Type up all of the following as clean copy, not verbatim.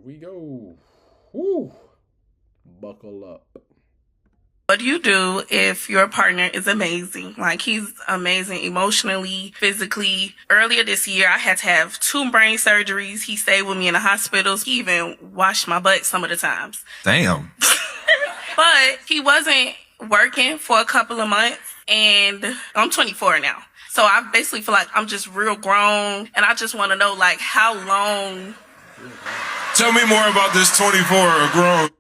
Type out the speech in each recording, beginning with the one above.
we go. Woo. Buckle up. What do you do if your partner is amazing? Like, he's amazing emotionally, physically. Earlier this year, I had to have 2 brain surgeries. He stayed with me in the hospitals. He even washed my butt some of the times. Damn. But he wasn't working for a couple of months, and I'm 24 now. So I basically feel like I'm just real grown, and I just want to know, like, how long. Tell me more about this 24 or grown.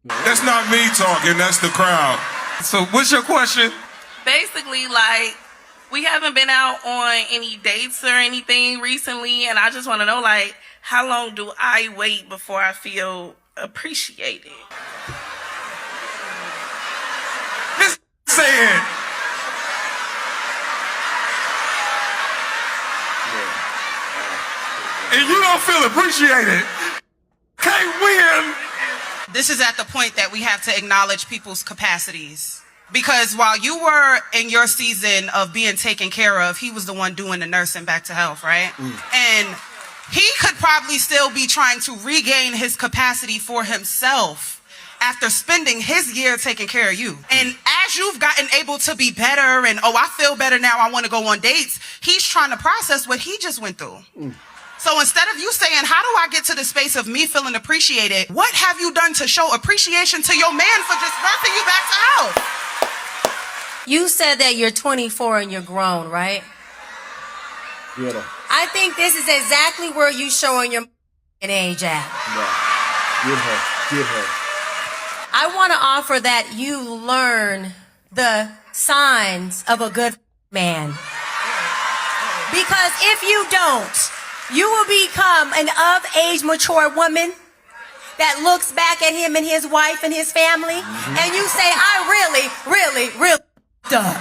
That's not me talking, that's the crowd. So what's your question? Basically, like, we haven't been out on any dates or anything recently, and I just want to know, like, how long do I wait before I feel appreciated? Just say it. And you don't feel appreciated. Can't win. This is at the point that we have to acknowledge people's capacities. Because while you were in your season of being taken care of, he was the one doing the nursing back to health, right? And he could probably still be trying to regain his capacity for himself after spending his year taking care of you. And as you've gotten able to be better and, I feel better now, I want to go on dates, he's trying to process what he just went through. So instead of you saying, how do I get to the space of me feeling appreciated, what have you done to show appreciation to your man for just nursing you back to health? You said that you're 24 and you're grown, right? Yeah. I think this is exactly where you showing your age at. Yeah. Get her. I want to offer that you learn the signs of a good man. Because if you don't, you will become an of-age, mature woman that looks back at him and his wife and his family, and you say, I really done.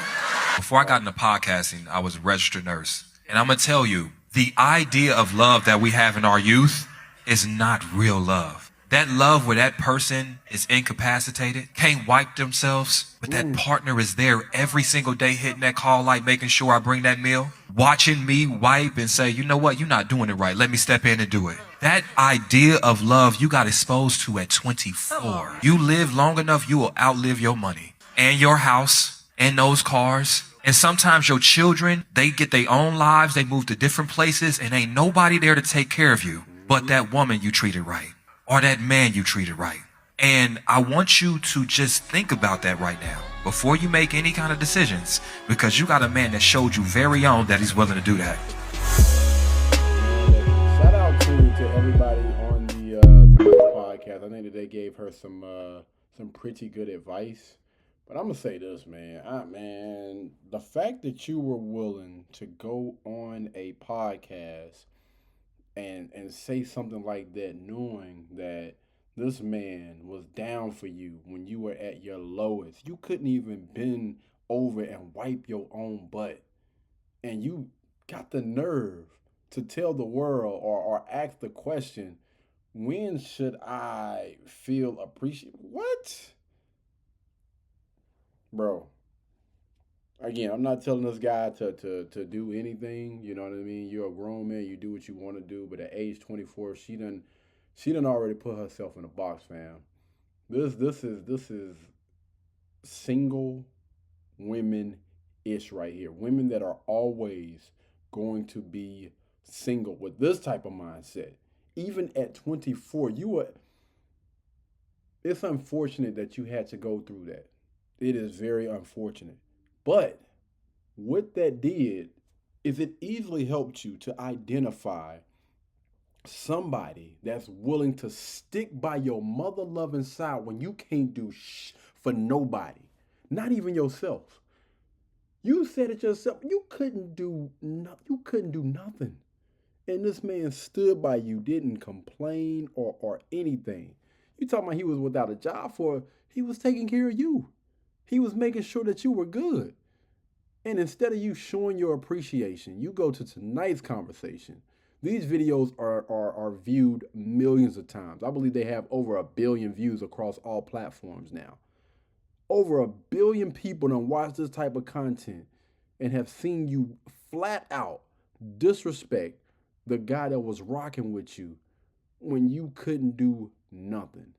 Before I got into podcasting, I was a registered nurse. And I'm going to tell you, the idea of love that we have in our youth is not real love. That love where that person is incapacitated, can't wipe themselves, but that partner is there every single day hitting that call light, making sure I bring that meal, watching me wipe and say, you know what, you're not doing it right. Let me step in and do it. That idea of love you got exposed to at 24. You live long enough, you will outlive your money and your house and those cars. And sometimes your children, they get their own lives. They move to different places and ain't nobody there to take care of you but that woman you treated right. Or that man you treated right. And I want you to just think about that right now before you make any kind of decisions, because you got a man that showed you very own that he's willing to do that. Shout out to everybody on the podcast. I think that they gave her some pretty good advice. But I'm gonna say this, man. The fact that you were willing to go on a podcast and say something like that, knowing that this man was down for you when you were at your lowest. You couldn't even bend over and wipe your own butt. And you got the nerve to tell the world or ask the question, when should I feel appreciated? What? Bro. Again, I'm not telling this guy to do anything. You know what I mean? You're a grown man. You do what you want to do. But at age 24, she done already put herself in a box, fam. This is single women-ish right here. Women that are always going to be single with this type of mindset. Even at 24, it's unfortunate that you had to go through that. It is very unfortunate. But what that did is it easily helped you to identify somebody that's willing to stick by your mother-loving side when you can't do for nobody, not even yourself. You said it yourself. You couldn't do nothing. And this man stood by you, didn't complain or anything. You talking about he was without a job he was taking care of you. He was making sure that you were good. And instead of you showing your appreciation, you go to tonight's conversation. These videos are viewed millions of times. I believe they have over 1 billion views across all platforms now. Over 1 billion people done watch this type of content and have seen you flat out disrespect the guy that was rocking with you when you couldn't do nothing.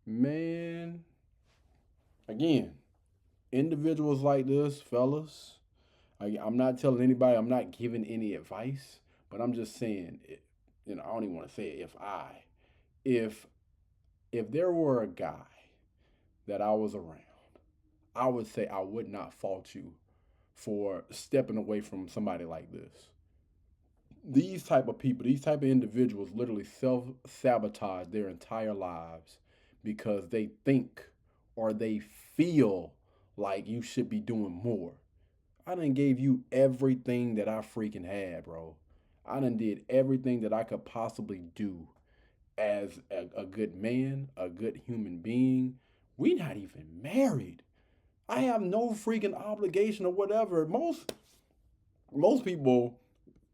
Man, again, individuals like this, fellas, I'm not telling anybody, I'm not giving any advice, but I'm just saying, I don't even want to say it, if there were a guy that I was around, I would say I would not fault you for stepping away from somebody like this. These type of people, these type of individuals literally self-sabotage their entire lives because they think or they feel like you should be doing more. I done gave you everything that I freaking had, bro. I done did everything that I could possibly do as a good man, a good human being. We not even married. I have no freaking obligation or whatever. Most people,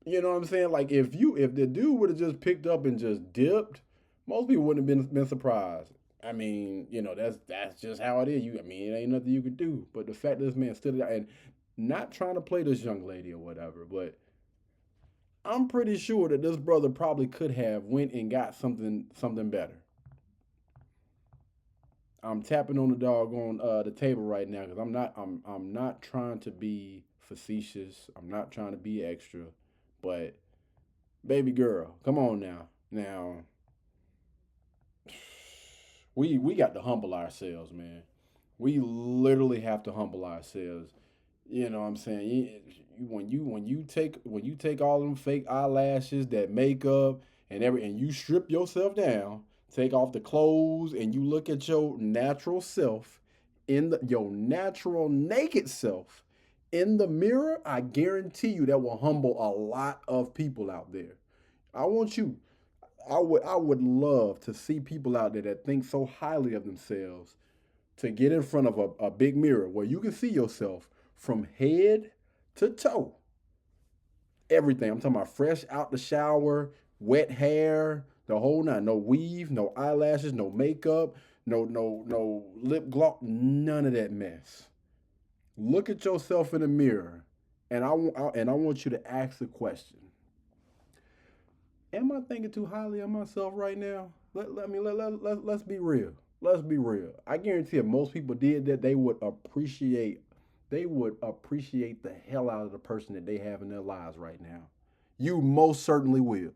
you know what I'm saying? Like if the dude would have just picked up and just dipped, most people wouldn't have been surprised. I mean, that's just how it is. It ain't nothing you could do. But the fact that this man stood there and not trying to play this young lady or whatever, but I'm pretty sure that this brother probably could have went and got something better. I'm tapping on the doggone the table right now because I'm not trying to be facetious. I'm not trying to be extra, but baby girl, come on now. Now we got to humble ourselves, man. We literally have to humble ourselves. You know what I'm saying? When you take all them fake eyelashes, that makeup, and you strip yourself down, take off the clothes, and you look at your natural self your natural naked self in the mirror, I guarantee you that will humble a lot of people out there. I would love to see people out there that think so highly of themselves to get in front of a big mirror where you can see yourself from head to toe. Everything. I'm talking about fresh out the shower, wet hair, the whole nine. No weave, no eyelashes, no makeup, no lip gloss, none of that mess. Look at yourself in the mirror, and I want you to ask the question: am I thinking too highly of myself right now? Let's be real. Let's be real. I guarantee if most people did that, they would appreciate the hell out of the person that they have in their lives right now. You most certainly will.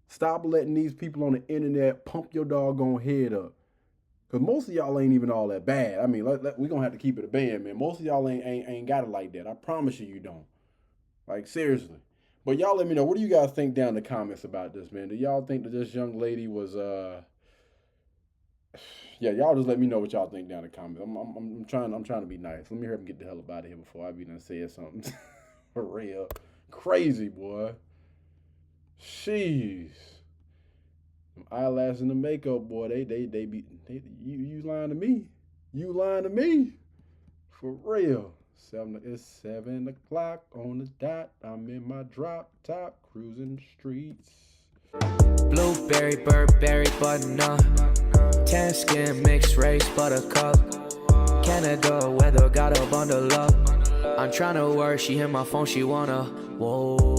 Stop letting these people on the internet pump your doggone head up. Because most of y'all ain't even all that bad. I mean, we're going to have to keep it a band, man. Most of y'all ain't got it like that. I promise you don't. Like, seriously. But y'all let me know. What do you guys think down in the comments about this, man? Do y'all think that this young lady was, yeah, y'all just let me know what y'all think down in the comments. I'm trying to be nice. Let me hurry and get the hell up out of here before I be done saying something for real. Crazy, boy. Jeez. Them eyelashes and the makeup, boy, you lying to me. You lying to me. For real. It's 7 o'clock on the dot. I'm in my drop top cruising streets. Blueberry, Burberry, button-up. Tan skin, mixed race, buttercup. Canada weather, got a bundle up. I'm tryna work, she hit my phone, she wanna. Whoa.